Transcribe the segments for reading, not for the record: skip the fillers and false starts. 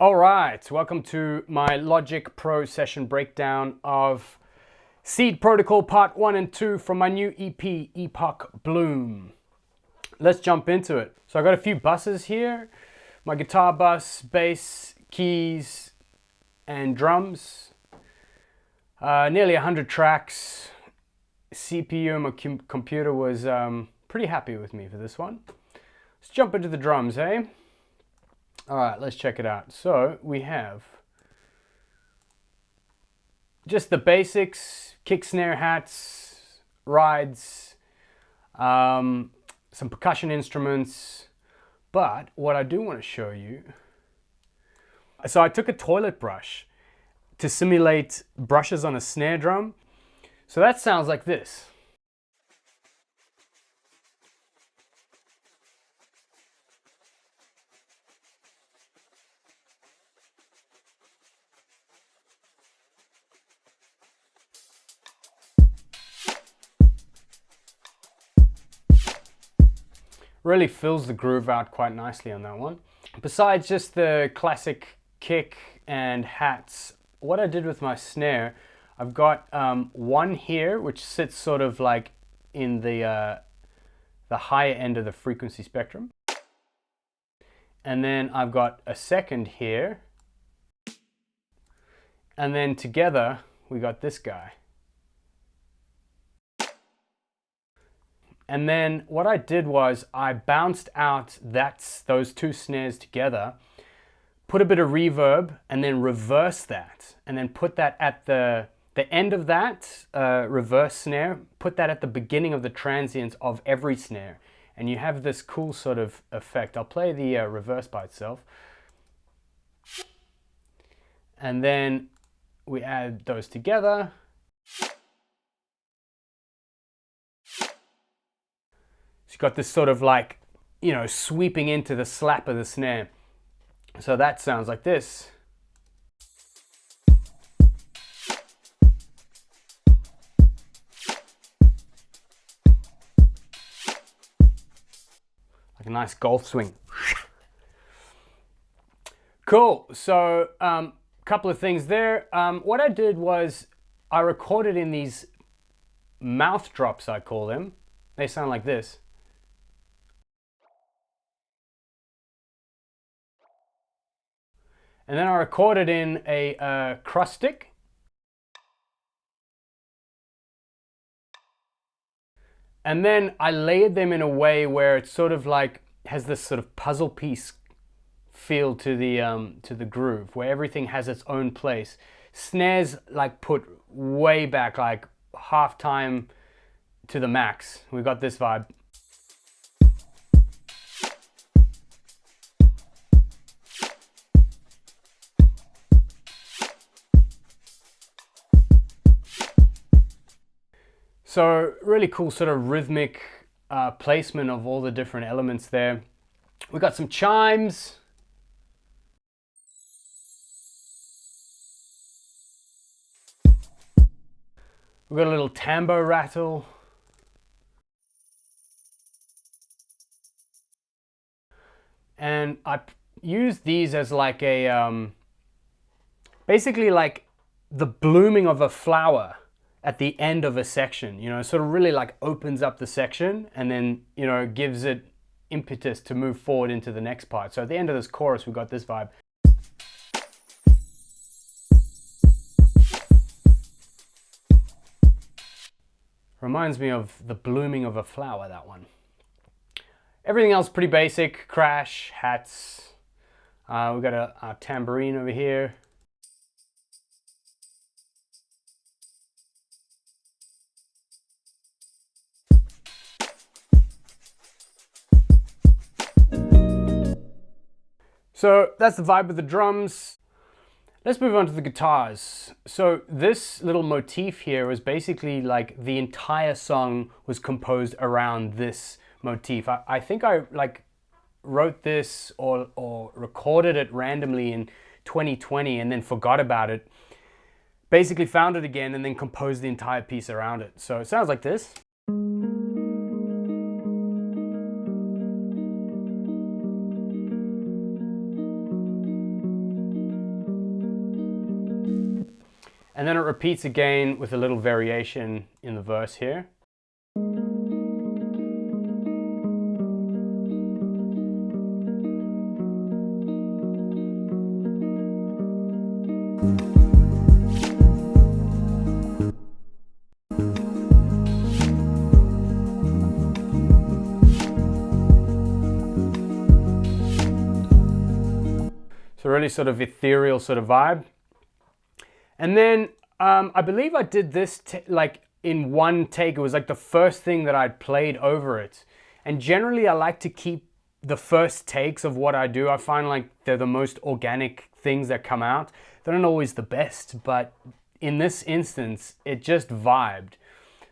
All right, welcome to my Logic Pro session breakdown of Seed Protocol Part 1 and 2 from my new EP, Epoch Bloom. Let's jump into it. So I got a few buses here, my guitar bus, bass, keys, and drums. Nearly 100 tracks. CPU and my computer was pretty happy with me for this one. Let's jump into the drums, eh? All right, let's check it out. So we have just the basics: kick, snare, hats, rides, some percussion instruments. But what I do want to show you, so I took a toilet brush to simulate brushes on a snare drum. So that sounds like this. Really fills the groove out quite nicely on that one. Besides just the classic kick and hats, what I did with my snare, I've got one here which sits sort of like in the higher end of the frequency spectrum. And then I've got a second here. And then together we got this guy. And then what I did was I bounced out those two snares together, put a bit of reverb, and then reverse that. And then put that at the end of that reverse snare, put that at the beginning of the transients of every snare. And you have this cool sort of effect. I'll play the reverse by itself. And then we add those together. You've got this sort of like, you know, sweeping into the slap of the snare. So that sounds like this. Like a nice golf swing. Cool. So a couple of things there. What I did was I recorded in these mouth drops, I call them. They sound like this. And then I recorded in a acrostic. And then I layered them in a way where it sort of like has this sort of puzzle piece feel to the groove, where everything has its own place. Snares like put way back, like half time to the max. We got this vibe. So really cool sort of rhythmic placement of all the different elements there. We got some chimes. We got a little tambo rattle. And I used these as like a, basically like the blooming of a flower at the end of a section, you know, sort of really like opens up the section and then, you know, gives it impetus to move forward into the next part. So at the end of this chorus, we've got this vibe. Reminds me of the blooming of a flower, that one. Everything else pretty basic: crash, hats. We've got a tambourine over here. So that's the vibe with the drums. Let's move on to the guitars. So this little motif here was basically like the entire song was composed around this motif. I think I like wrote this or recorded it randomly in 2020 and then forgot about it. Basically found it again and then composed the entire piece around it. So it sounds like this. And then it repeats again with a little variation in the verse here. So really sort of ethereal sort of vibe. And then I believe I did this like in one take. It was like the first thing that I'd played over it. And generally I like to keep the first takes of what I do. I find like they're the most organic things that come out. They're not always the best, but in this instance, it just vibed.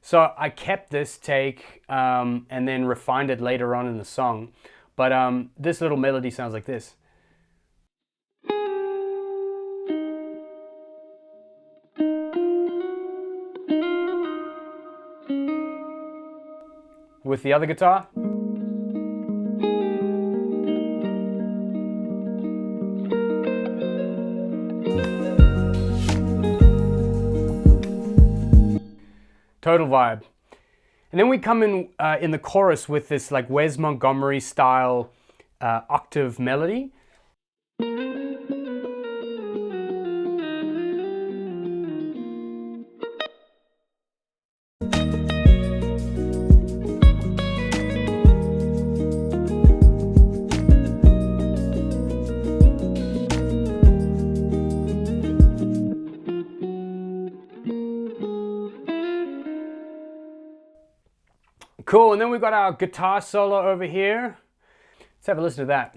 So I kept this take and then refined it later on in the song. But this little melody sounds like this. With the other guitar. Total vibe. And then we come in the chorus with this like Wes Montgomery style octave melody. Cool, and then we've got our guitar solo over here. Let's have a listen to that.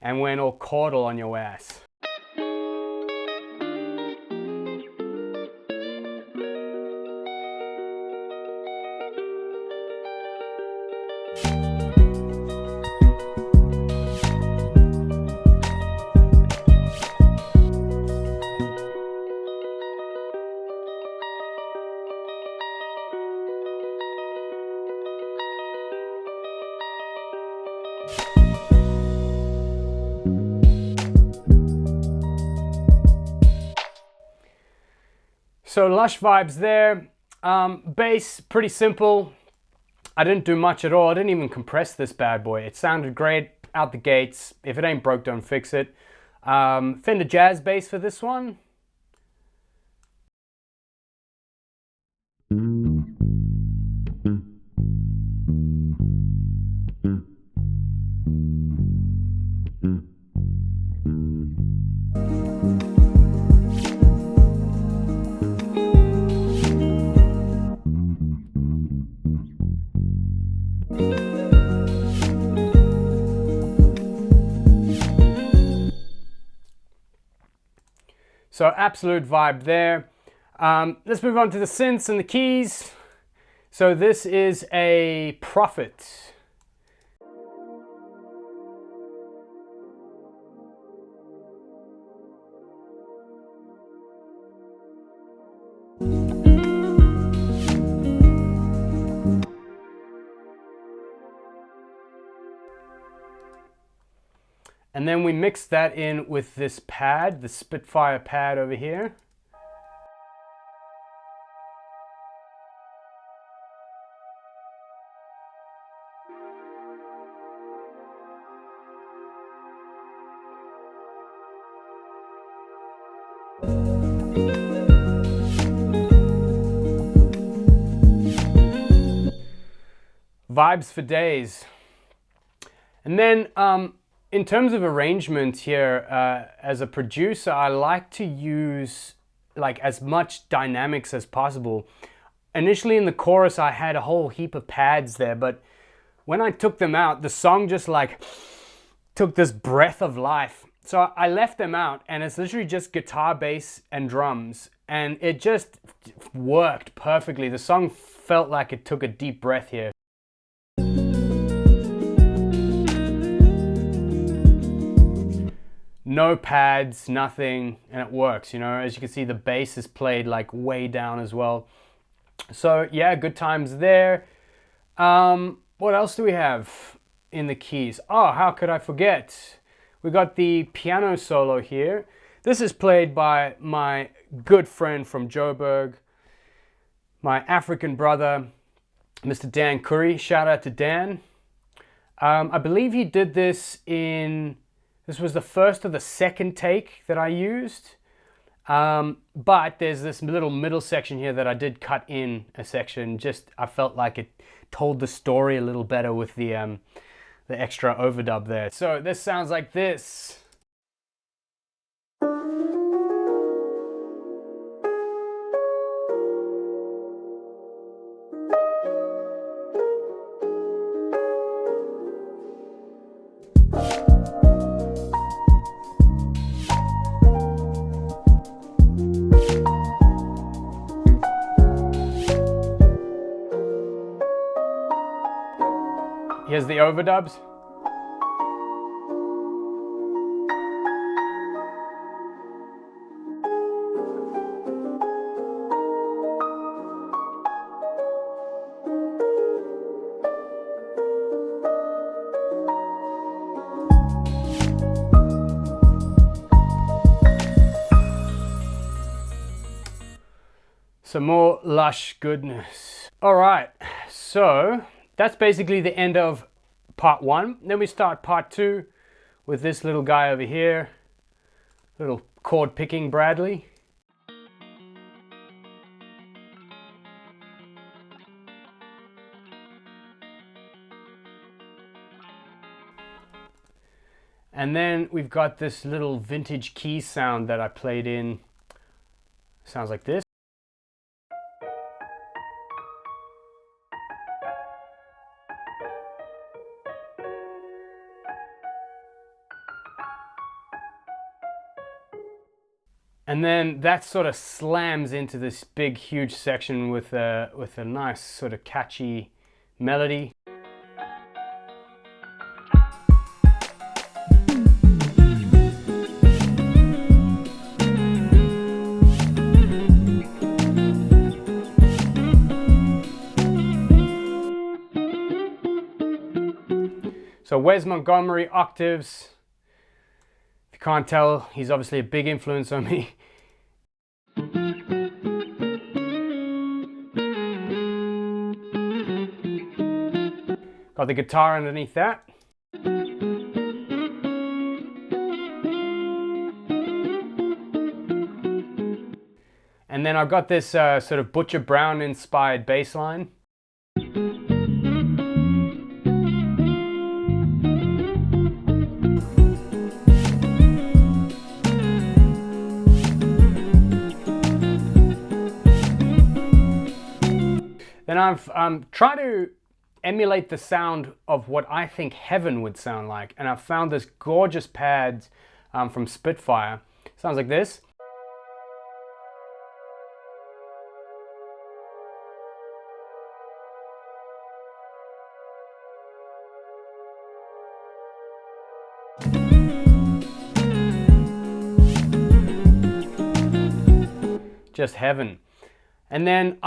And went all chordal on your ass. So lush vibes there. Bass, pretty simple. I didn't do much at all. I didn't even compress this bad boy. It sounded great out the gates. If it ain't broke, don't fix it. Fender Jazz bass for this one. So absolute vibe there. Let's move on to the synths and the keys. So this is a Prophet. And then we mix that in with this pad, the Spitfire pad over here. Vibes for days. And then in terms of arrangement here, as a producer, I like to use like as much dynamics as possible. Initially in the chorus, I had a whole heap of pads there, but when I took them out, the song just like took this breath of life. So I left them out, and it's literally just guitar, bass, and drums, and it just worked perfectly. The song felt like it took a deep breath here. no pads, nothing, and it works, you know. As you can see, the bass is played like way down as well. So yeah, good times there. What else do we have in the keys? Oh, how could I forget? We got the piano solo here. This is played by my good friend from Joburg, my African brother, Mr. Dan Curry. Shout out to Dan. I believe he did this was the first or the second take that I used. But there's this little middle section here that I did cut in a section. Just, I felt like it told the story a little better with the extra overdub there. So this sounds like this. Here's the overdubs. Some more lush goodness. All right, so that's basically the end of part one. Then we start part two with this little guy over here, little chord picking Bradley. And then we've got this little vintage key sound that I played in. Sounds like this. And then that sort of slams into this big, huge section with a nice sort of catchy melody. So Wes Montgomery octaves. If you can't tell, he's obviously a big influence on me. Got the guitar underneath that. And then I've got this sort of Butcher Brown inspired bass line. Then I've tried to emulate the sound of what I think heaven would sound like, and I've found this gorgeous pad from Spitfire. Sounds like this. Just heaven. And then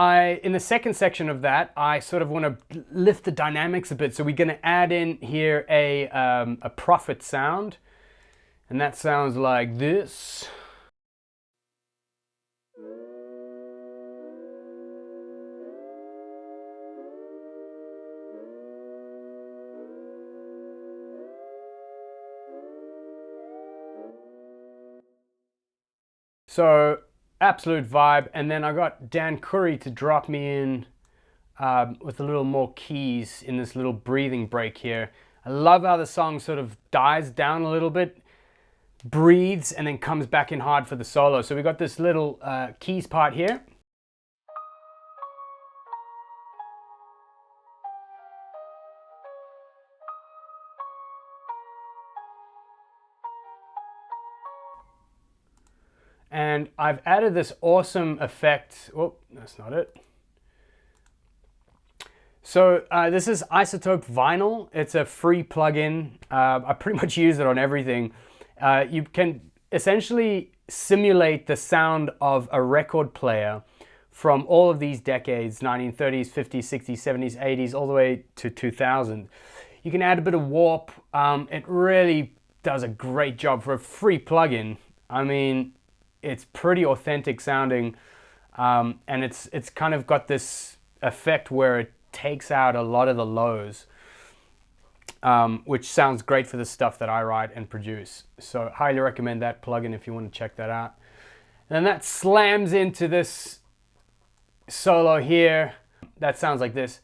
in the second section of that, I sort of want to lift the dynamics a bit. So we're going to add in here a prophet sound. And that sounds like this. So absolute vibe. And then I got Dan Curry to drop me in with a little more keys in this little breathing break here. I love how the song sort of dies down a little bit, breathes, and then comes back in hard for the solo. So we got this little keys part here. And I've added this awesome effect. Oh, that's not it. So this is Isotope Vinyl. It's a free plugin. I pretty much use it on everything. You can essentially simulate the sound of a record player from all of these decades, 1930s, 50s, 60s, 70s, 80s, all the way to 2000. You can add a bit of warp. It really does a great job for a free plugin. I mean, it's pretty authentic sounding, and it's kind of got this effect where it takes out a lot of the lows, which sounds great for the stuff that I write and produce. So highly recommend that plugin if you want to check that out. And that slams into this solo here. That sounds like this.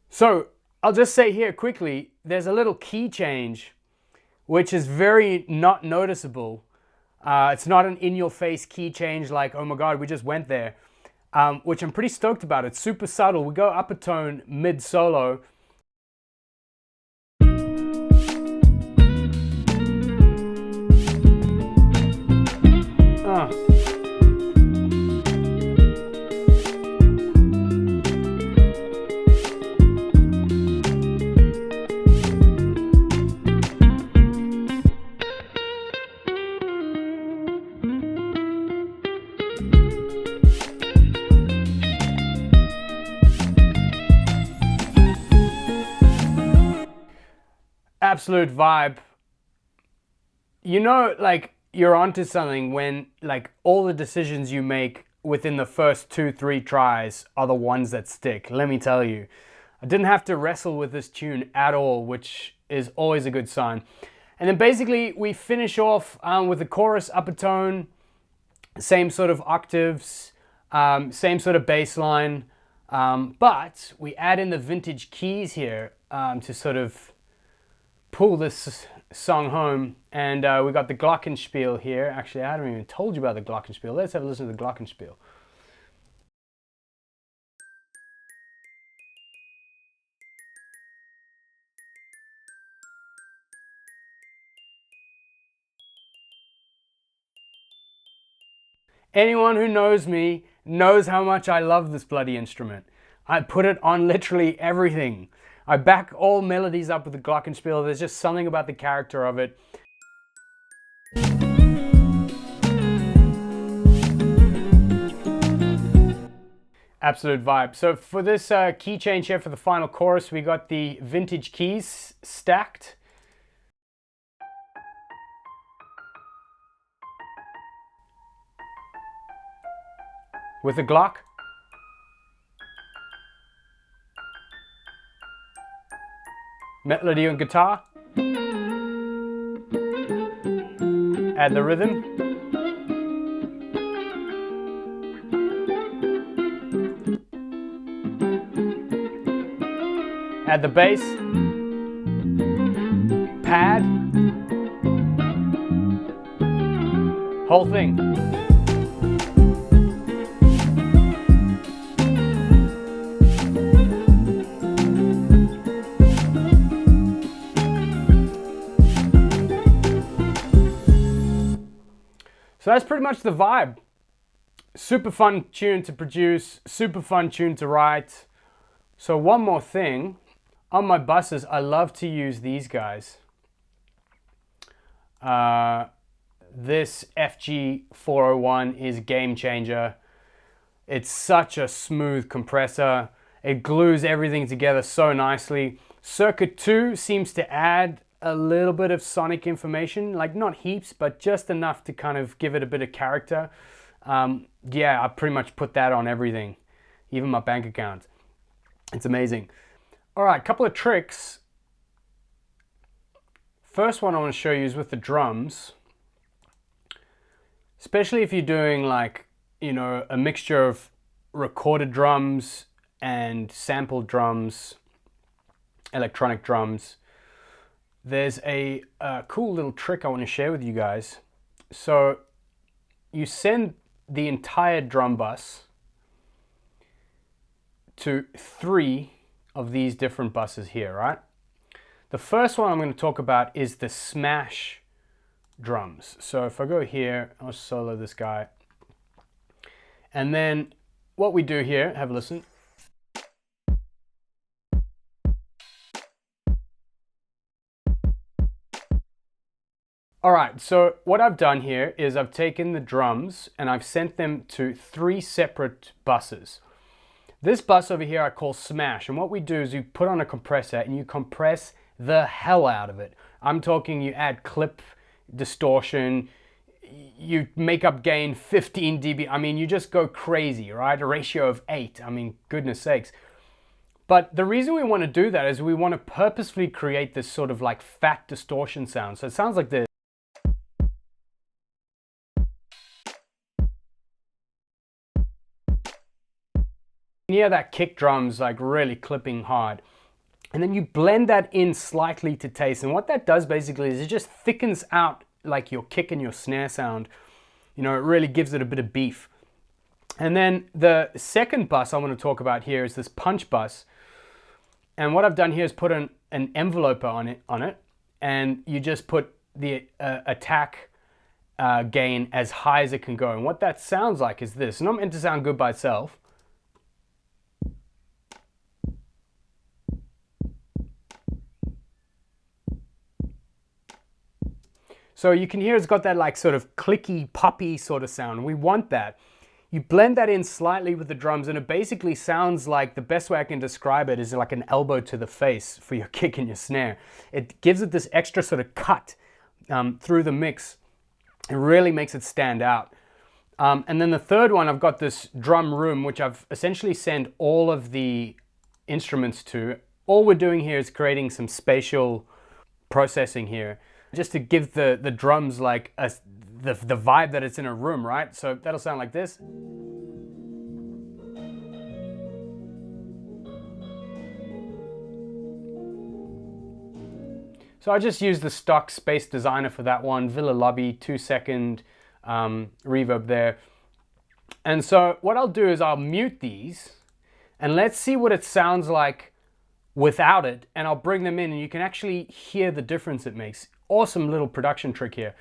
So I'll just say here quickly, there's a little key change, which is very not noticeable. It's not an in-your-face key change like, oh my God, we just went there, which I'm pretty stoked about. It's super subtle. We go up a tone mid-solo. Absolute vibe. You know, like, you're onto something when like all the decisions you make within the first 2-3 tries are the ones that stick. Let me tell you, I didn't have to wrestle with this tune at all, which is always a good sign. And then basically we finish off with the chorus upper tone, same sort of octaves, same sort of bass line, but we add in the vintage keys here to sort of pull this song home. And we got the glockenspiel here. Actually, I haven't even told you about the glockenspiel. Let's have a listen to the glockenspiel. Anyone who knows me knows how much I love this bloody instrument. I put it on literally everything. I back all melodies up with the glockenspiel. There's just something about the character of it. Absolute vibe. So for this key change here for the final chorus, we got the vintage keys stacked. With the Glock. Melody on guitar. Add the rhythm. Add the bass. Pad. Whole thing. So that's pretty much the vibe. Super fun tune to produce, super fun tune to write. So one more thing, on my buses, I love to use these guys. This FG401 is a game changer. It's such a smooth compressor. It glues everything together so nicely. Circuit 2 seems to add a little bit of sonic information, like not heaps, but just enough to kind of give it a bit of character. Yeah, I pretty much put that on everything, even my bank account. It's amazing. All right, couple of tricks. First one I want to show you is with the drums. Especially if you're doing like, you know, a mixture of recorded drums and sampled drums, electronic drums. There's a cool little trick I want to share with you guys. So you send the entire drum bus to 3 of these different buses here, right? The first one I'm going to talk about is the smash drums. So if I go here, I'll solo this guy. And then what we do here, have a listen. All right, so what I've done here is I've taken the drums and I've sent them to 3 separate buses. This bus over here I call smash, and what we do is you put on a compressor and you compress the hell out of it. I'm talking you add clip distortion, you make up gain 15 dB. I mean, you just go crazy, right? A ratio of 8. I mean, goodness sakes. But the reason we want to do that is we want to purposefully create this sort of like fat distortion sound. So it sounds like this. You hear that kick drums like really clipping hard. And then you blend that in slightly to taste. And what that does basically is it just thickens out like your kick and your snare sound. You know, it really gives it a bit of beef. And then the second bus I want to talk about here is this punch bus. And what I've done here is put an enveloper on it, and you just put the attack gain as high as it can go. And what that sounds like is this. It's not meant to sound good by itself. So you can hear it's got that like sort of clicky, poppy sort of sound. We want that. You blend that in slightly with the drums and it basically sounds like, the best way I can describe it is like an elbow to the face for your kick and your snare. It gives it this extra sort of cut through the mix. It really makes it stand out. And then the third one, I've got this drum room, which I've essentially sent all of the instruments to. All we're doing here is creating some spatial processing here, just to give the drums like the vibe that it's in a room, right? So that'll sound like this. So I just used the stock Space Designer for that one, Villa Lobby, 2-second reverb there. And so what I'll do is I'll mute these and let's see what it sounds like without it, and I'll bring them in and you can actually hear the difference it makes. Awesome little production trick here.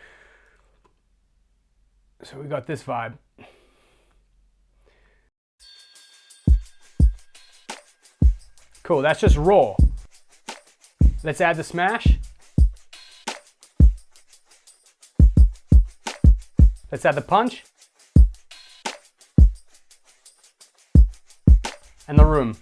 So we got this vibe. Cool, that's just raw. Let's add the smash. Let's add the punch. And the room.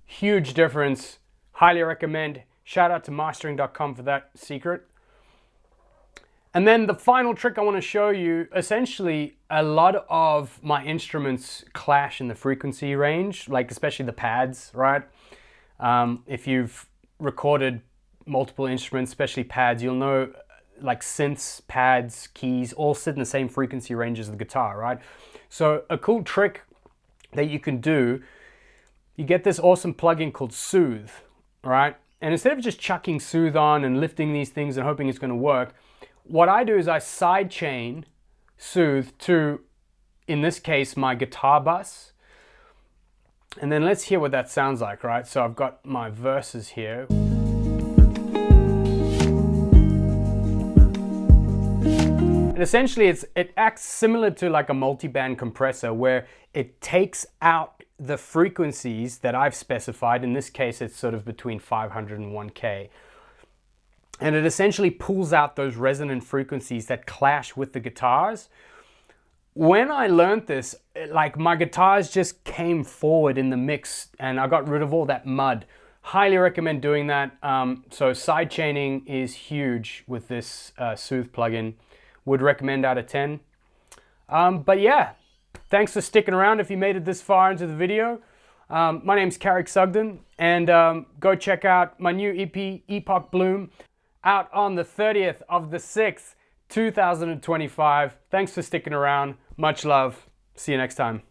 Huge difference. Highly recommend. Shout out to mastering.com for that secret. And then the final trick I want to show you, essentially a lot of my instruments clash in the frequency range, like especially the pads, right? If you've recorded multiple instruments, especially pads, you'll know like synths, pads, keys, all sit in the same frequency range as the guitar, right? So a cool trick that you can do, you get this awesome plugin called Soothe, right? And instead of just chucking Soothe on and lifting these things and hoping it's going to work, what I do is I sidechain Soothe to, in this case, my guitar bus. And then let's hear what that sounds like, right? So I've got my verses here. And essentially it acts similar to like a multi-band compressor where it takes out the frequencies that I've specified. In this case, it's sort of between 500 and 1K. And it essentially pulls out those resonant frequencies that clash with the guitars. When I learned this, like my guitars just came forward in the mix and I got rid of all that mud. Highly recommend doing that. So sidechaining is huge with this Soothe plugin. Would recommend out of 10. But yeah, thanks for sticking around if you made it this far into the video. My name's Carrick Sugden, and go check out my new EP, Epoch Bloom, out on the 30th of the 6th, 2025. Thanks for sticking around. Much love. See you next time.